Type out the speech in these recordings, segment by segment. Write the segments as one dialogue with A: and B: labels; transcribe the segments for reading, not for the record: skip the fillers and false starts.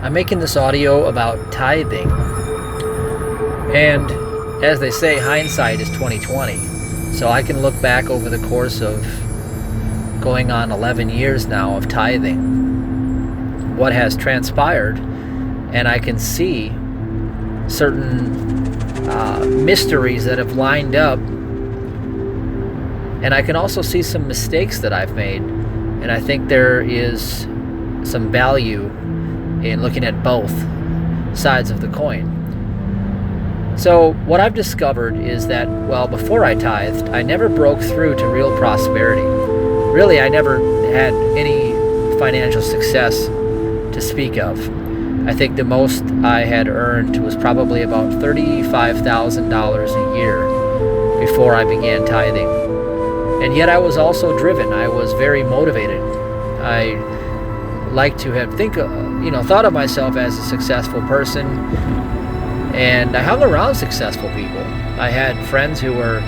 A: I'm making this audio about tithing. And as they say, hindsight is 20/20. So I can look back over the course of going on 11 years now of tithing, what has transpired, and I can see certain mysteries that have lined up, and I can also see some mistakes that I've made, and I think there is some value in looking at both sides of the coin. So what I've discovered is that, well, before I tithed, I never broke through to real prosperity. Really, I never had any financial success to speak of. I think the most I had earned was probably about $35,000 a year before I began tithing. And yet I was also driven. I was very motivated. I like to have thought of myself as a successful person, and I hung around successful people. I had friends who were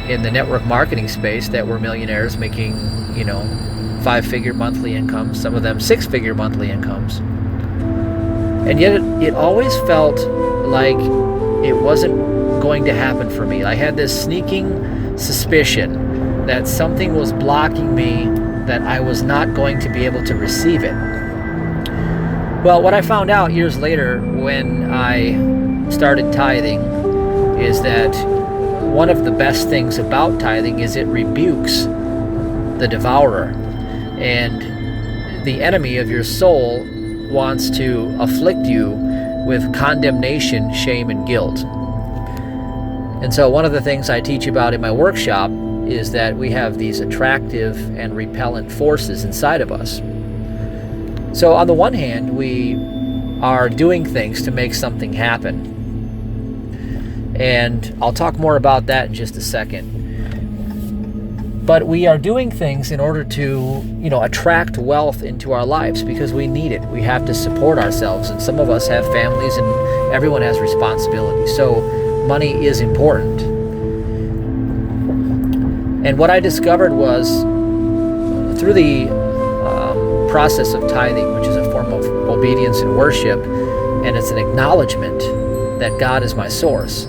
A: in the network marketing space that were millionaires making, 5-figure monthly incomes, some of them 6-figure monthly incomes. And yet it always felt like it wasn't going to happen for me. I had this sneaking suspicion that something was blocking me, that I was not going to be able to receive it. Well, what I found out years later when I started tithing is that one of the best things about tithing is it rebukes the devourer. And the enemy of your soul wants to afflict you with condemnation, shame, and guilt. And so one of the things I teach about in my workshop is that we have these attractive and repellent forces inside of us. So on the one hand, we are doing things to make something happen. And I'll talk more about that in just a second. But we are doing things in order to, attract wealth into our lives because we need it. We have to support ourselves, and some of us have families, and everyone has responsibilities. So money is important. And what I discovered was through the process of tithing, which is a form of obedience and worship, and it's an acknowledgement that God is my source,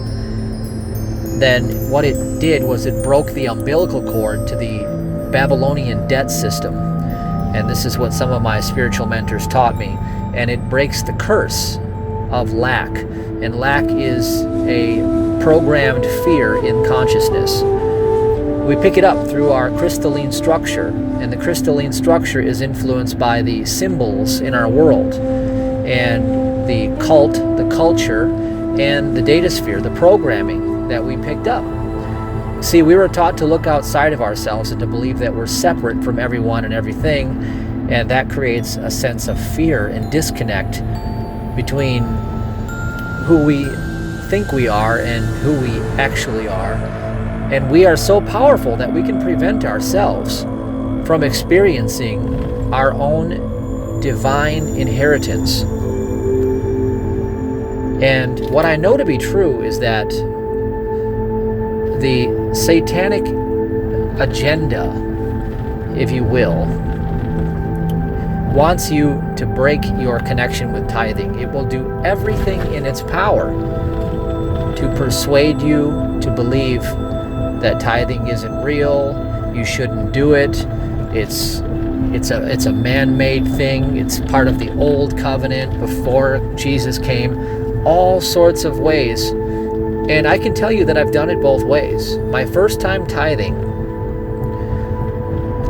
A: then what it did was it broke the umbilical cord to the Babylonian debt system. And this is what some of my spiritual mentors taught me. And it breaks the curse of lack. And lack is a programmed fear in consciousness. We pick it up through our crystalline structure. And the crystalline structure is influenced by the symbols in our world, and the cult, the culture, and the data sphere, the programming that we picked up. See, we were taught to look outside of ourselves and to believe that we're separate from everyone and everything, and that creates a sense of fear and disconnect between who we think we are and who we actually are. And we are so powerful that we can prevent ourselves from experiencing our own divine inheritance. And what I know to be true is that the satanic agenda, if you will, wants you to break your connection with tithing. It will do everything in its power to persuade you to believe that tithing isn't real, you shouldn't do it, it's a man-made thing, it's part of the old covenant before Jesus came, all sorts of ways. And I can tell you that I've done it both ways. My first time tithing,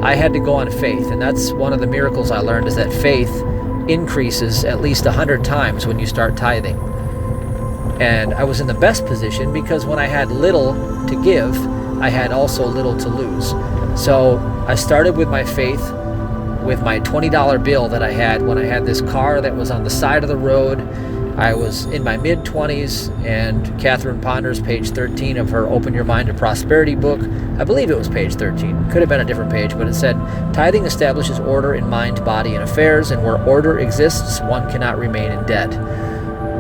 A: I had to go on faith, and that's one of the miracles I learned, is that faith increases at least 100 times when you start tithing. And I was in the best position because when I had little to give, I had also little to lose. So I started with my faith, with my $20 bill that I had when I had this car that was on the side of the road. I was in my mid-20s, and Catherine Ponder's page 13 of her Open Your Mind to Prosperity book, I believe it was page 13, could have been a different page, but it said, tithing establishes order in mind, body, and affairs, and where order exists, one cannot remain in debt.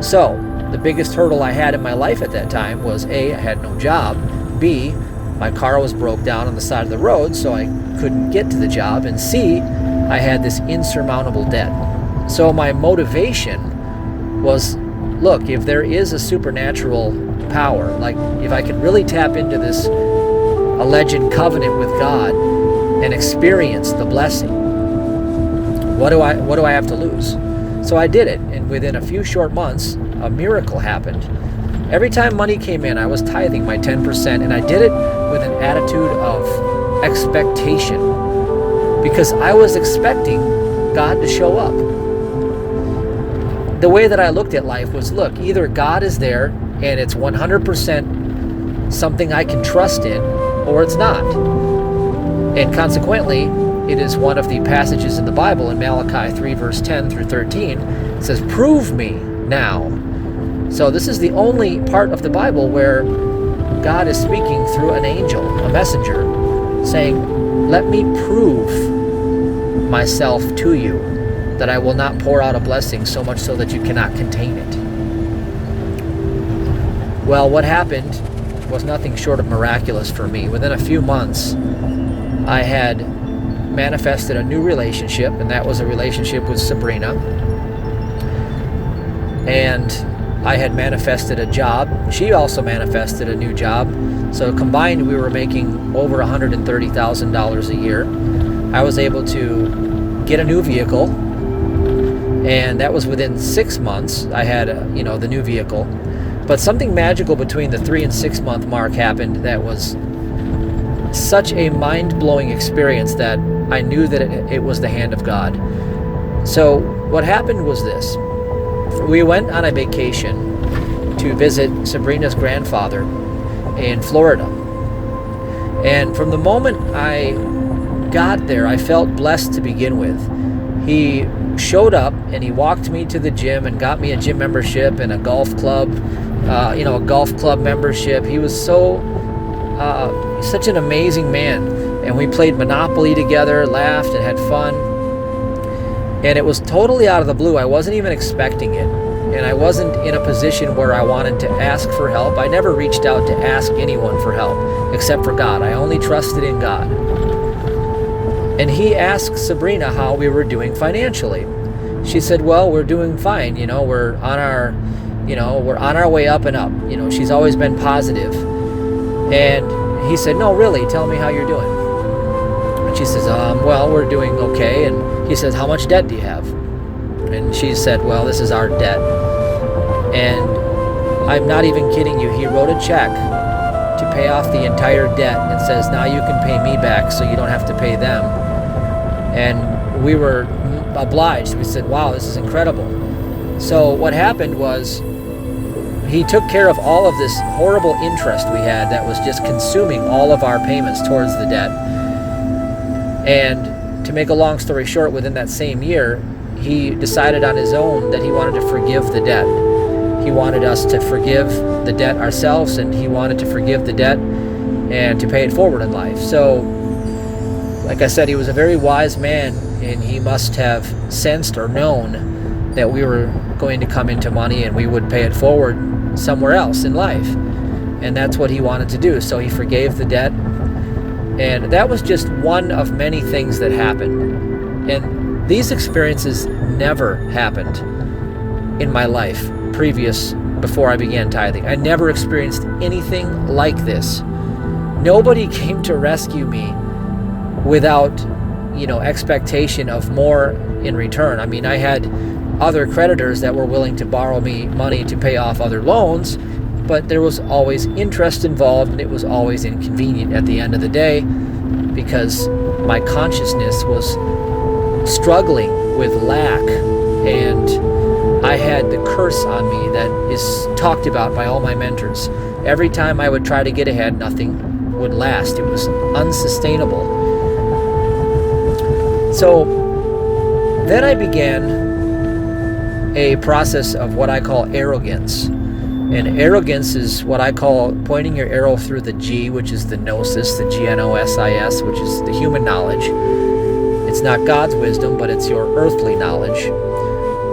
A: So the biggest hurdle I had in my life at that time was A, I had no job, B, my car was broke down on the side of the road, so I couldn't get to the job, and C, I had this insurmountable debt. So my motivation was, look, if there is a supernatural power, like if I could really tap into this alleged covenant with God and experience the blessing, what do I have to lose? So I did it, and within a few short months, a miracle happened. Every time money came in, I was tithing my 10%, and I did it with an attitude of expectation, because I was expecting God to show up. The way that I looked at life was, look, either God is there and it's 100% something I can trust in, or it's not. And consequently, it is one of the passages in the Bible in Malachi 3 verse 10 through 13. It says, prove me now. So this is the only part of the Bible where God is speaking through an angel, a messenger, saying, let me prove myself to you, that I will not pour out a blessing so much so that you cannot contain it. Well, what happened was nothing short of miraculous for me. Within a few months, I had manifested a new relationship, and that was a relationship with Sabrina. And I had manifested a job. She also manifested a new job. So combined, we were making over $130,000 a year. I was able to get a new vehicle, and that was within 6 months. I had, the new vehicle. But something magical between the 3 and 6 month mark happened that was such a mind-blowing experience that I knew that it was the hand of God. So what happened was this. We went on a vacation to visit Sabrina's grandfather in Florida. And from the moment I got there, I felt blessed to begin with. He showed up and he walked me to the gym and got me a gym membership and a golf club, a golf club membership. He was such an amazing man. And we played Monopoly together, laughed and had fun. And it was totally out of the blue. I wasn't even expecting it. And I wasn't in a position where I wanted to ask for help. I never reached out to ask anyone for help except for God. I only trusted in God. And he asked Sabrina how we were doing financially. She said, well, we're doing fine. We're on our way up and up. She's always been positive. And he said, no, really, tell me how you're doing. And she says, well, we're doing okay. And he says, how much debt do you have? And she said, well, this is our debt. And I'm not even kidding you. He wrote a check to pay off the entire debt and says, now you can pay me back so you don't have to pay them. And we were obliged. We said, wow, this is incredible. So what happened was he took care of all of this horrible interest we had that was just consuming all of our payments towards the debt. And to make a long story short, within that same year, he decided on his own that he wanted to forgive the debt. He wanted us to forgive the debt ourselves, and he wanted to forgive the debt and to pay it forward in life. So, like I said, he was a very wise man, and he must have sensed or known that we were going to come into money and we would pay it forward somewhere else in life. And that's what he wanted to do. So he forgave the debt. And that was just one of many things that happened. And these experiences never happened in my life before I began tithing. I never experienced anything like this. Nobody came to rescue me without, expectation of more in return. I mean, I had other creditors that were willing to borrow me money to pay off other loans, but there was always interest involved, and it was always inconvenient at the end of the day because my consciousness was struggling with lack, and I had the curse on me that is talked about by all my mentors. Every time I would try to get ahead, nothing would last. It was unsustainable. So then I began a process of what I call arrogance. And arrogance is what I call pointing your arrow through the G, which is the gnosis, the Gnosis, which is the human knowledge. It's not God's wisdom, but it's your earthly knowledge.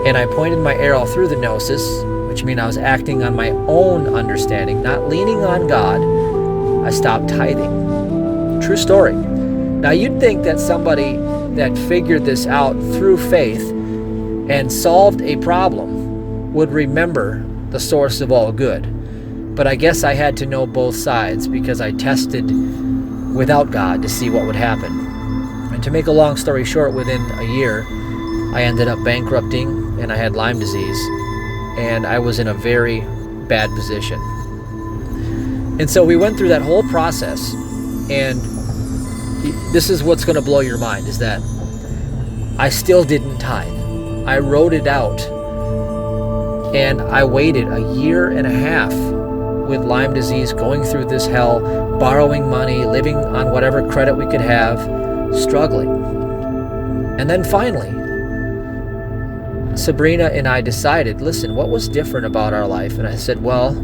A: And I pointed my arrow through the gnosis, which means I was acting on my own understanding, not leaning on God. I stopped tithing. True story. Now you'd think that somebody that figured this out through faith and solved a problem would remember the source of all good. But I guess I had to know both sides, because I tested without God to see what would happen. And to make a long story short, within a year, I ended up bankrupting, and I had Lyme disease, and I was in a very bad position. And so we went through that whole process, and this is what's going to blow your mind, is that I still didn't tithe. I wrote it out, and I waited a year and a half with Lyme disease, going through this hell, borrowing money, living on whatever credit we could have, struggling. And then finally, Sabrina and I decided, listen, what was different about our life? And I said, well,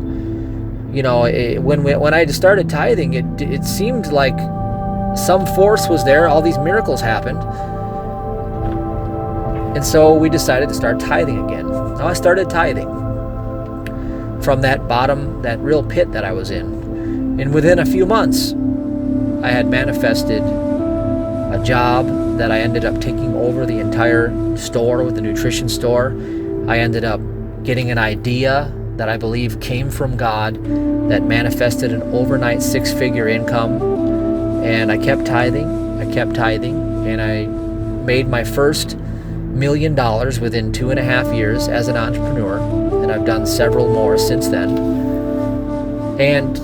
A: you know, when I started tithing, it seemed like some force was there. All these miracles happened. And so we decided to start tithing again. Now I started tithing from that bottom, that real pit that I was in. And within a few months, I had manifested a job that I ended up taking over the entire store with the nutrition store. I ended up getting an idea that I believe came from God that manifested an overnight 6-figure income. And I kept tithing, and I made my first $1 million within 2.5 years as an entrepreneur, and I've done several more since then. And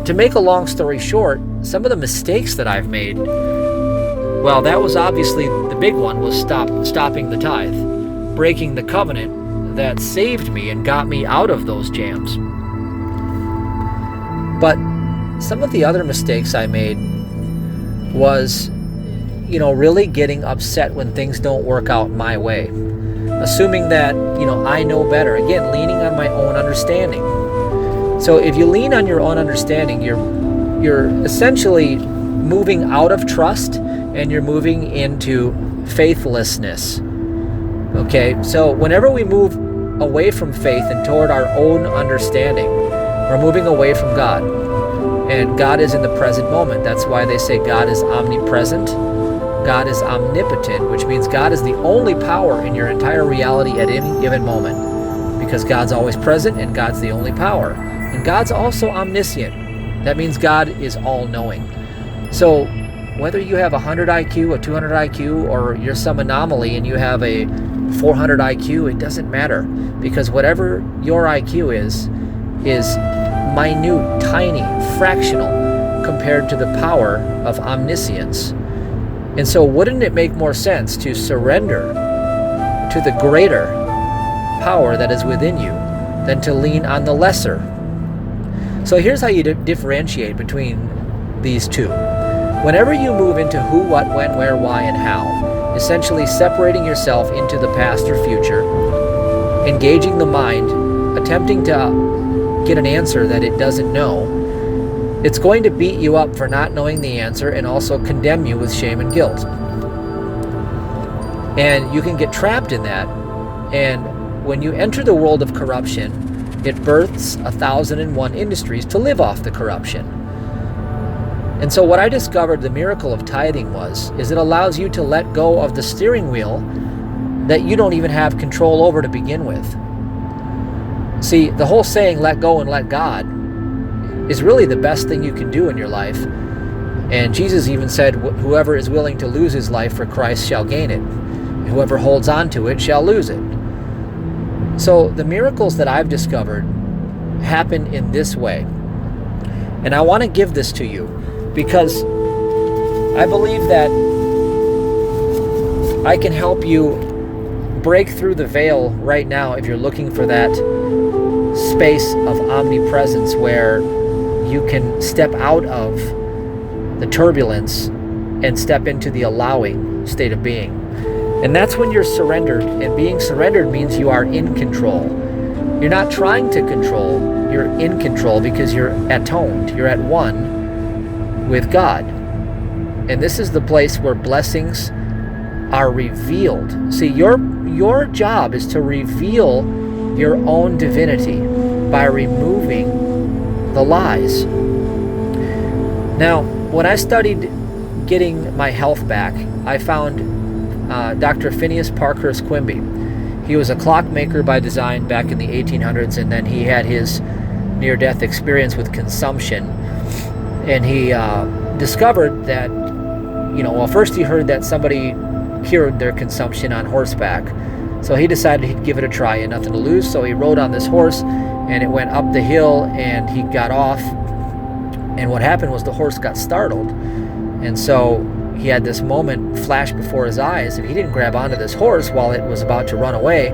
A: to make a long story short, some of the mistakes that I've made, well, that was obviously the big one, was stopping the tithe, breaking the covenant that saved me and got me out of those jams. But some of the other mistakes I made was, you know, really getting upset when things don't work out my way. Assuming that, you know, I know better. Again, leaning on my own understanding. So if you lean on your own understanding, you're essentially moving out of trust, and you're moving into faithlessness. Okay, so whenever we move away from faith and toward our own understanding, we're moving away from God. And God is in the present moment. That's why they say God is omnipresent. God is omnipotent, which means God is the only power in your entire reality at any given moment, because God's always present and God's the only power. And God's also omniscient. That means God is all-knowing. So whether you have 100 IQ, a 200 IQ, or you're some anomaly and you have a 400 IQ, it doesn't matter, because whatever your IQ is minute, tiny, fractional compared to the power of omniscience. And so wouldn't it make more sense to surrender to the greater power that is within you than to lean on the lesser? So here's how you differentiate between these two. Whenever you move into who, what, when, where, why, and how, essentially separating yourself into the past or future, engaging the mind, attempting to get an answer that it doesn't know, it's going to beat you up for not knowing the answer and also condemn you with shame and guilt. And you can get trapped in that. And when you enter the world of corruption, it births 1,001 industries to live off the corruption. And so what I discovered the miracle of tithing is it allows you to let go of the steering wheel that you don't even have control over to begin with. See, the whole saying, let go and let God, is really the best thing you can do in your life. And Jesus even said, whoever is willing to lose his life for Christ shall gain it. And whoever holds on to it shall lose it. So the miracles that I've discovered happen in this way. And I want to give this to you because I believe that I can help you break through the veil right now if you're looking for that space of omnipresence where you can step out of the turbulence and step into the allowing state of being. And that's when you're surrendered, and being surrendered means you are in control. You're not trying to control, you're in control because you're atoned, you're at one with God. And this is the place where blessings are revealed. See, your job is to reveal your own divinity by removing the lies. Now, when I studied getting my health back, I found Dr. Phineas Parkhurst Quimby. He was a clockmaker by design back in the 1800s, and then he had his near-death experience with consumption. And he discovered that, well, first he heard that somebody cured their consumption on horseback. So he decided he'd give it a try. He had nothing to lose, so he rode on this horse, and it went up the hill, and he got off. And what happened was the horse got startled. And so he had this moment flash before his eyes. If he didn't grab onto this horse while it was about to run away,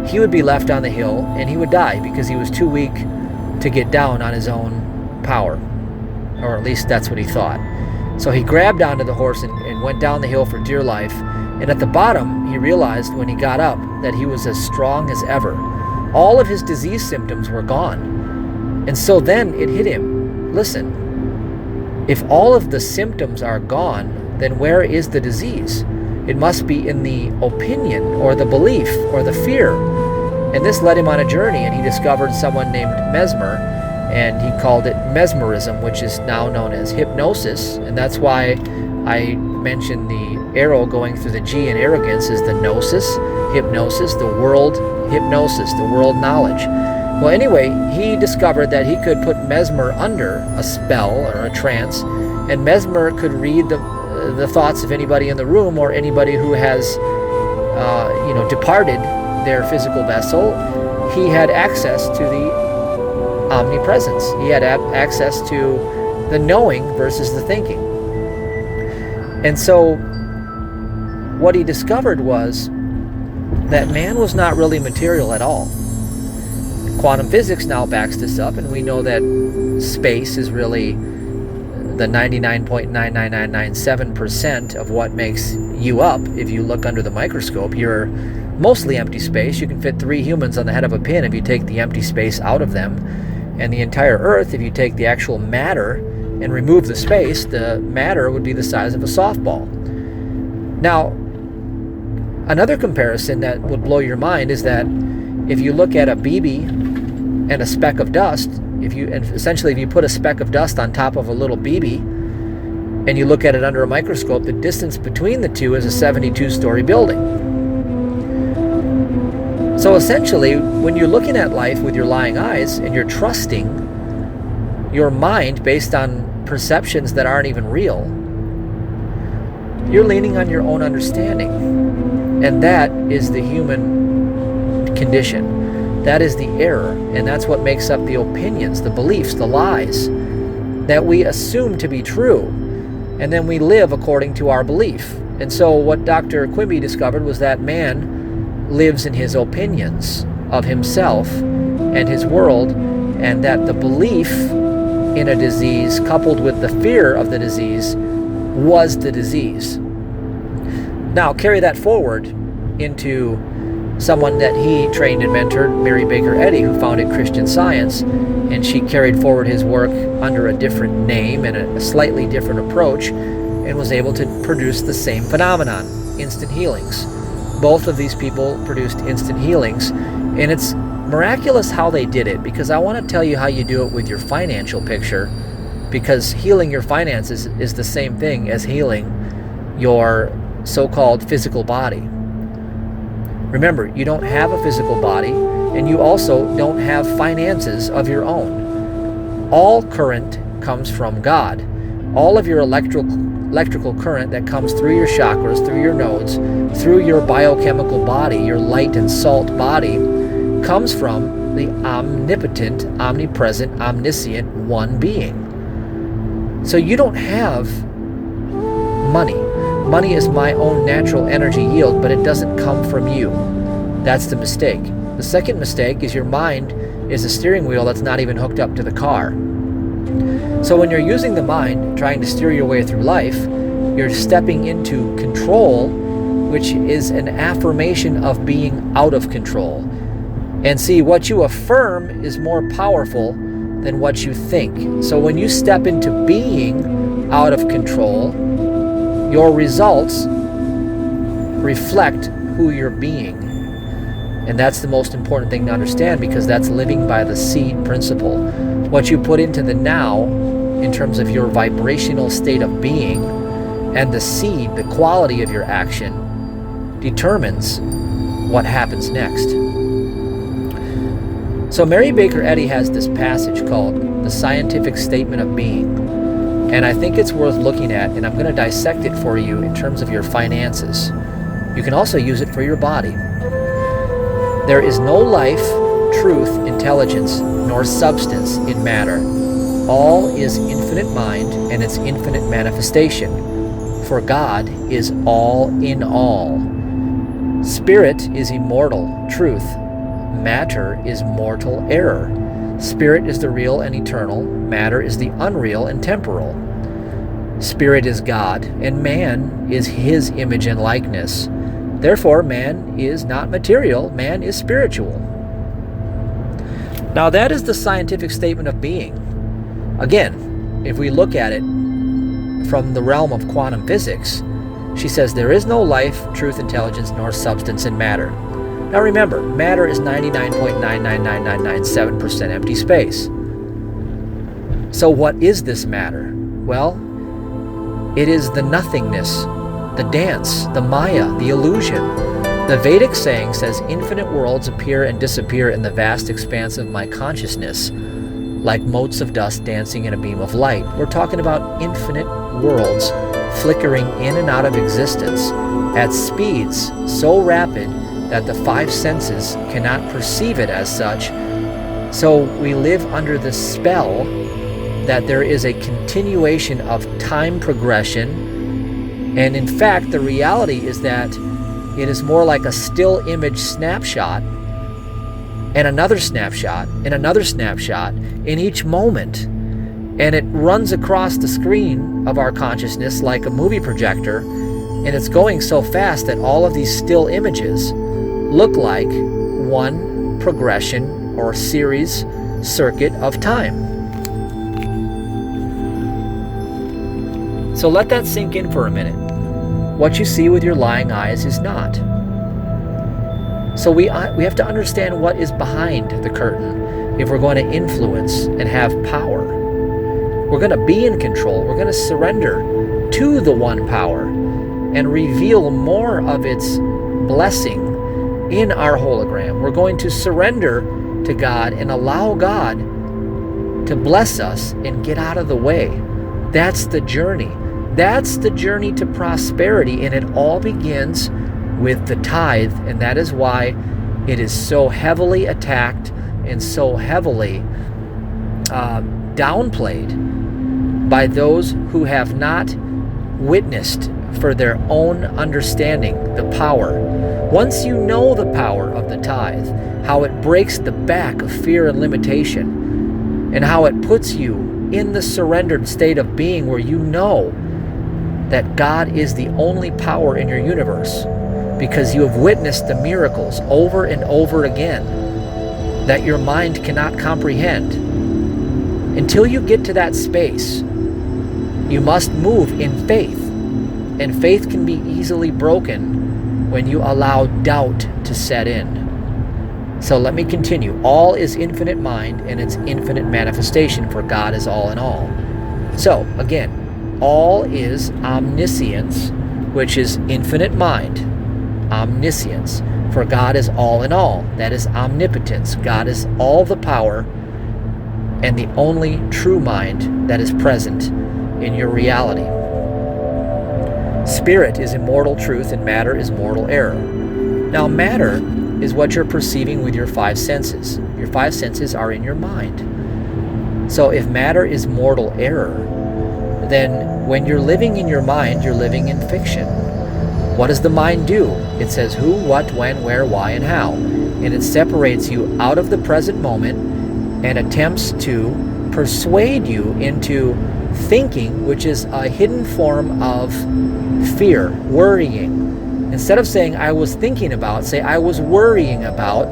A: he would be left on the hill and he would die because he was too weak to get down on his own power. Or at least that's what he thought. So he grabbed onto the horse and went down the hill for dear life. And at the bottom, he realized when he got up that he was as strong as ever. All of his disease symptoms were gone. And so then it hit him. Listen, if all of the symptoms are gone, then where is the disease? It must be in the opinion or the belief or the fear. And this led him on a journey, and he discovered someone named Mesmer, and he called it mesmerism, which is now known as hypnosis. And that's why I mentioned the arrow going through the G in arrogance is the gnosis, hypnosis, the world hypnosis, the world knowledge. Well, anyway, he discovered that he could put Mesmer under a spell or a trance, and Mesmer could read the thoughts of anybody in the room or anybody who has, departed their physical vessel. He had access to the omnipresence. He had access to the knowing versus the thinking. And so what he discovered was that man was not really material at all. Quantum physics now backs this up, and we know that space is really the 99.99997% of what makes you up. If you look under the microscope, you're mostly empty space. You can fit 3 humans on the head of a pin if you take the empty space out of them. And the entire Earth, if you take the actual matter and remove the space, the matter would be the size of a softball. Now, another comparison that would blow your mind is that if you look at a BB and a speck of dust, if you put a speck of dust on top of a little BB and you look at it under a microscope, the distance between the two is a 72-story building. So essentially, when you're looking at life with your lying eyes and you're trusting your mind based on perceptions that aren't even real, you're leaning on your own understanding. And that is the human condition. That is the error, and that's what makes up the opinions, the beliefs, the lies that we assume to be true, and then we live according to our belief. And so what Dr. Quimby discovered was that man lives in his opinions of himself and his world, and that the belief in a disease coupled with the fear of the disease was the disease. Now carry that forward into someone that he trained and mentored, Mary Baker Eddy, who founded Christian Science, and she carried forward his work under a different name and a slightly different approach, and was able to produce the same phenomenon, instant healings. Both of these people produced instant healings, and it's miraculous how they did it, because I want to tell you how you do it with your financial picture, because healing your finances is the same thing as healing your so-called physical body. Remember, you don't have a physical body, and you also don't have finances of your own. All current comes from God. All of your electrical current that comes through your chakras, through your nodes, through your biochemical body, your light and salt body, comes from the omnipotent, omnipresent, omniscient one being. So you don't have money. Money is my own natural energy yield, but it doesn't come from you. That's the mistake. The second mistake is your mind is a steering wheel that's not even hooked up to the car. So when you're using the mind, trying to steer your way through life, you're stepping into control, which is an affirmation of being out of control. And see, what you affirm is more powerful than what you think. So when you step into being out of control, your results reflect who you're being. And that's the most important thing to understand, because that's living by the seed principle. What you put into the now in terms of your vibrational state of being, and the seed, the quality of your action, determines what happens next. So Mary Baker Eddy has this passage called The Scientific Statement of Being, and I think it's worth looking at, and I'm going to dissect it for you in terms of your finances. You can also use it for your body. There is no life, truth, intelligence, nor substance in matter. All is infinite mind and its infinite manifestation, for God is all in all. Spirit is immortal truth. Matter is mortal error. Spirit is the real and eternal. Matter is the unreal and temporal. Spirit is God, and man is his image and likeness. Therefore, man is not material, man is spiritual. Now, that is the scientific statement of being. Again, if we look at it from the realm of quantum physics, she says there is no life, truth, intelligence, nor substance in matter. Now remember, matter is 99.999997% empty space. So what is this matter? Well, it is the nothingness, the dance, the maya, the illusion. The Vedic saying says infinite worlds appear and disappear in the vast expanse of my consciousness, like motes of dust dancing in a beam of light. We're talking about infinite worlds flickering in and out of existence at speeds so rapid that the five senses cannot perceive it as such. So we live under the spell that there is a continuation of time progression, and in fact the reality is that it is more like a still image snapshot and another snapshot and another snapshot in each moment, and it runs across the screen of our consciousness like a movie projector, and it's going so fast that all of these still images look like one progression or series circuit of time. So let that sink in for a minute. What you see with your lying eyes is not. So we have to understand what is behind the curtain if we're going to influence and have power. We're going to be in control. We're going to surrender to the one power and reveal more of its blessing in our hologram. We're going to surrender to God and allow God to bless us and get out of the way. That's the journey. That's the journey to prosperity, and it all begins with the tithe, and that is why it is so heavily attacked and so heavily downplayed by those who have not witnessed for their own understanding the power. Once you know the power of the tithe, how it breaks the back of fear and limitation, and how it puts you in the surrendered state of being where you know that God is the only power in your universe, because you have witnessed the miracles over and over again that your mind cannot comprehend. Until you get to that space, you must move in faith, and faith can be easily broken when you allow doubt to set in. So let me continue. All is infinite mind and its infinite manifestation, for God is all in all. So again, all is omniscience, which is infinite mind. Omniscience, for God is all in all. That is omnipotence. God is all the power and the only true mind that is present in your reality. Spirit is immortal truth and matter is mortal error. Now, matter is what you're perceiving with your five senses. Your five senses are in your mind. So if matter is mortal error, then when you're living in your mind, you're living in fiction. What does the mind do? It says who, what, when, where, why, and how. And it separates you out of the present moment and attempts to persuade you into thinking, which is a hidden form of fear, worrying. Instead of saying I was thinking about, say I was worrying about ...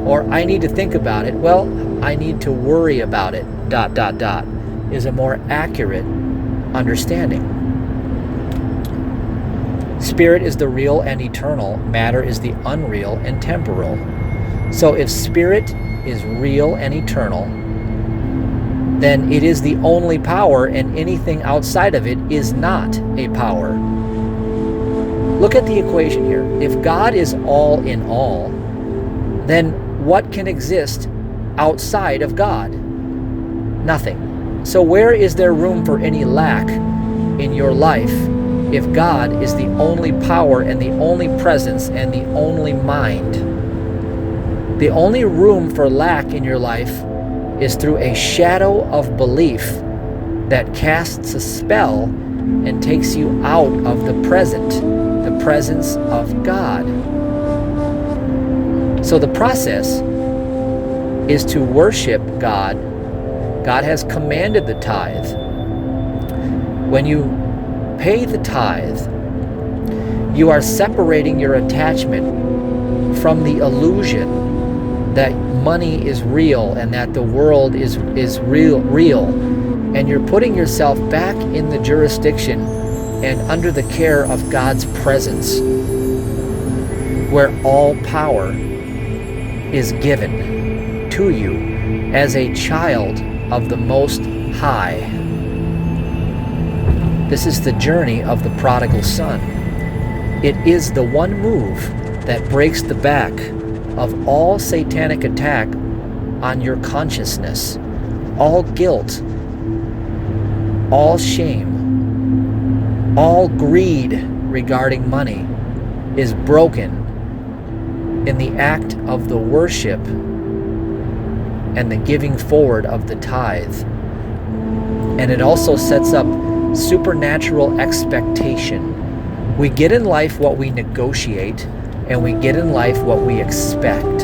A: Or I need to think about it. Well, I need to worry about it ... is a more accurate understanding. Spirit is the real and eternal. Matter is the unreal and temporal. So if spirit is real and eternal, then it is the only power, and anything outside of it is not a power. Look at the equation here. If God is all in all, then what can exist outside of God? Nothing. So where is there room for any lack in your life if God is the only power and the only presence and the only mind? The only room for lack in your life is through a shadow of belief that casts a spell and takes you out of the present, the presence of God. So the process is to worship God. God has commanded the tithe. When you pay the tithe, you are separating your attachment from the illusion that money is real and that the world is real, and you're putting yourself back in the jurisdiction and under the care of God's presence, where all power is given to you as a child of the Most High. This is the journey of the prodigal son. It is the one move that breaks the back of all satanic attack on your consciousness, all guilt, all shame, all greed regarding money is broken in the act of the worship and the giving forward of the tithe. And it also sets up supernatural expectation. We get in life what we negotiate, and we get in life what we expect.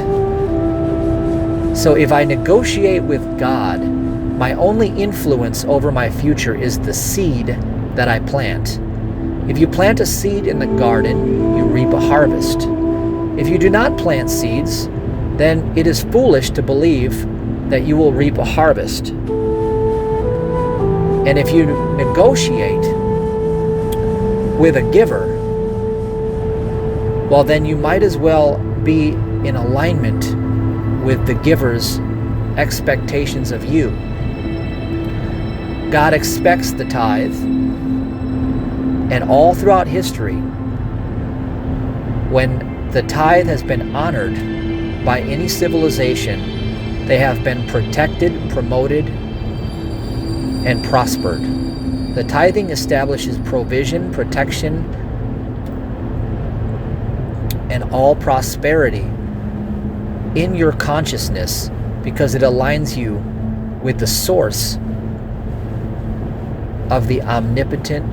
A: So if I negotiate with God, my only influence over my future is the seed that I plant. If you plant a seed in the garden, you reap a harvest. If you do not plant seeds, then it is foolish to believe that you will reap a harvest. And if you negotiate with a giver, well, then you might as well be in alignment with the giver's expectations of you. God expects the tithe, and all throughout history, when the tithe has been honored by any civilization, they have been protected, promoted, and prospered. The tithing establishes provision, protection, and all prosperity in your consciousness because it aligns you with the source of the omnipotent,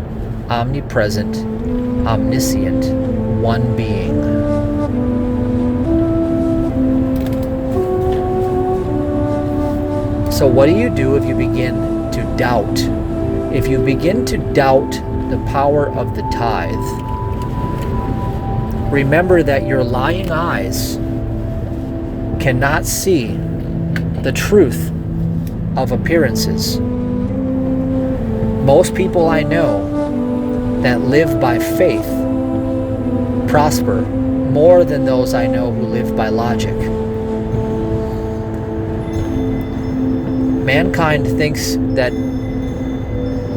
A: omnipresent, omniscient one being. So what do you do if you begin to doubt? If you begin to doubt the power of the tithe, remember that your lying eyes cannot see the truth of appearances. Most people I know that live by faith prosper more than those I know who live by logic. Mankind thinks that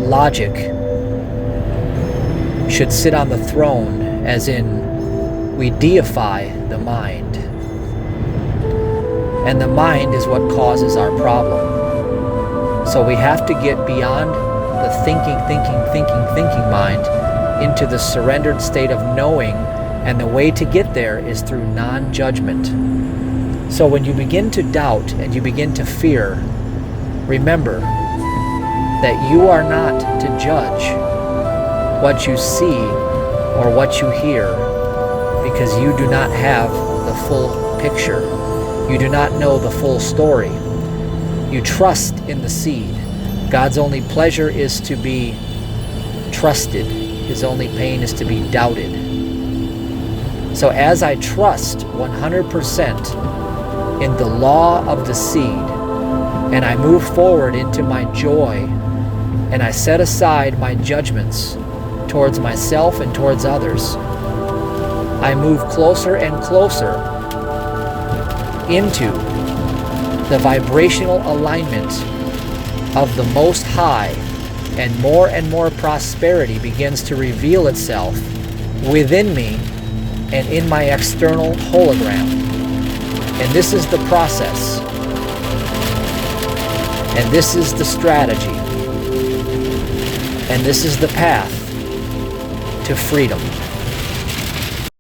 A: logic should sit on the throne, as in we deify the mind. And the mind is what causes our problem. So we have to get beyond the thinking mind into the surrendered state of knowing, and the way to get there is through non-judgment. So when you begin to doubt and you begin to fear, remember that you are not to judge what you see or what you hear, because you do not have the full picture. You do not know the full story. You trust in the seed. God's only pleasure is to be trusted. His only pain is to be doubted. So as I trust 100% in the law of the seed, and I move forward into my joy, and I set aside my judgments towards myself and towards others, I move closer and closer into the vibrational alignment of the Most High, and more prosperity begins to reveal itself within me and in my external hologram. And this is the process. And this is the strategy. And this is the path to freedom.